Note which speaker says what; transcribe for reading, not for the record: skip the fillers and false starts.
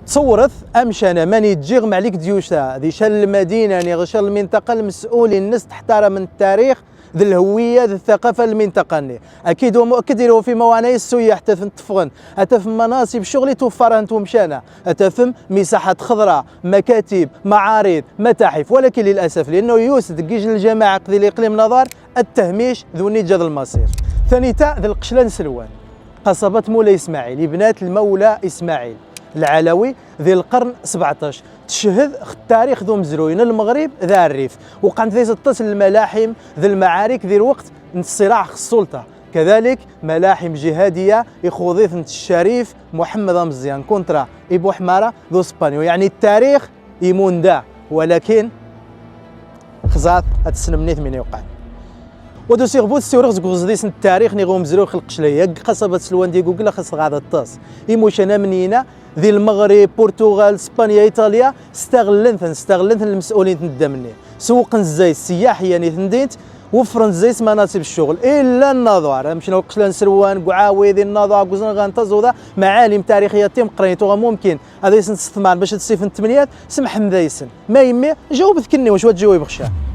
Speaker 1: تصورت امشانا ماني تجيغ معليك ديوشا ذي شال المدينه نغشال المنطقه المسؤول الناس تحترم من التاريخ ذي الهويه ذي الثقافه المنطقه ني اكيد ومؤكد له في موانئ السياح تفن تفغن اتفهم مناصب شغلي توفرها انتم مشانا اتفهم مساحات خضراء مكاتب معارض متاحف ولكن للاسف لانه يوسد كيج الجماعه ذي الاقليم نظار التهميش ذو نجاد المصير ثاني تاء ذي القشلان سلوان قصبة مولاي اسماعيل بنات المولى اسماعيل العلوي ذي القرن 17 تشهد التاريخ ذو مزروين المغرب ذا الريف وقعت ذي 16 الملاحم ذي المعارك ذي الوقت الصراع السلطه كذلك ملاحم جهاديه يخوضيث الشريف محمد مزيان كونترا ابو حماره ذو اسبانيو يعني التاريخ يمون دا ولكن خزات هتسنمنيت من يوقع ودوسي غبوت سيورغ زغزديس التاريخ نيغو مزرو خلق شليه قصبه سلوان ديكو كلا خاص غادا الطاس يموش انا منينا ذي المغرب بورتغال اسبانيا ايطاليا استغلنثن المسؤولين تندمني سوق الزيت سياحيا نيثنديت وفرن زيت مناصب الشغل الا النظار مشينا قشلان سروان قعاوي ذي النظار كوزن غانتازودا معالم تاريخيه تيم قريتوها ممكن هذا يسن استثمار باش تسيفن الثمانيات سمح مذايسن ما يمي جاوب ذكرني واش تجاوب بخشا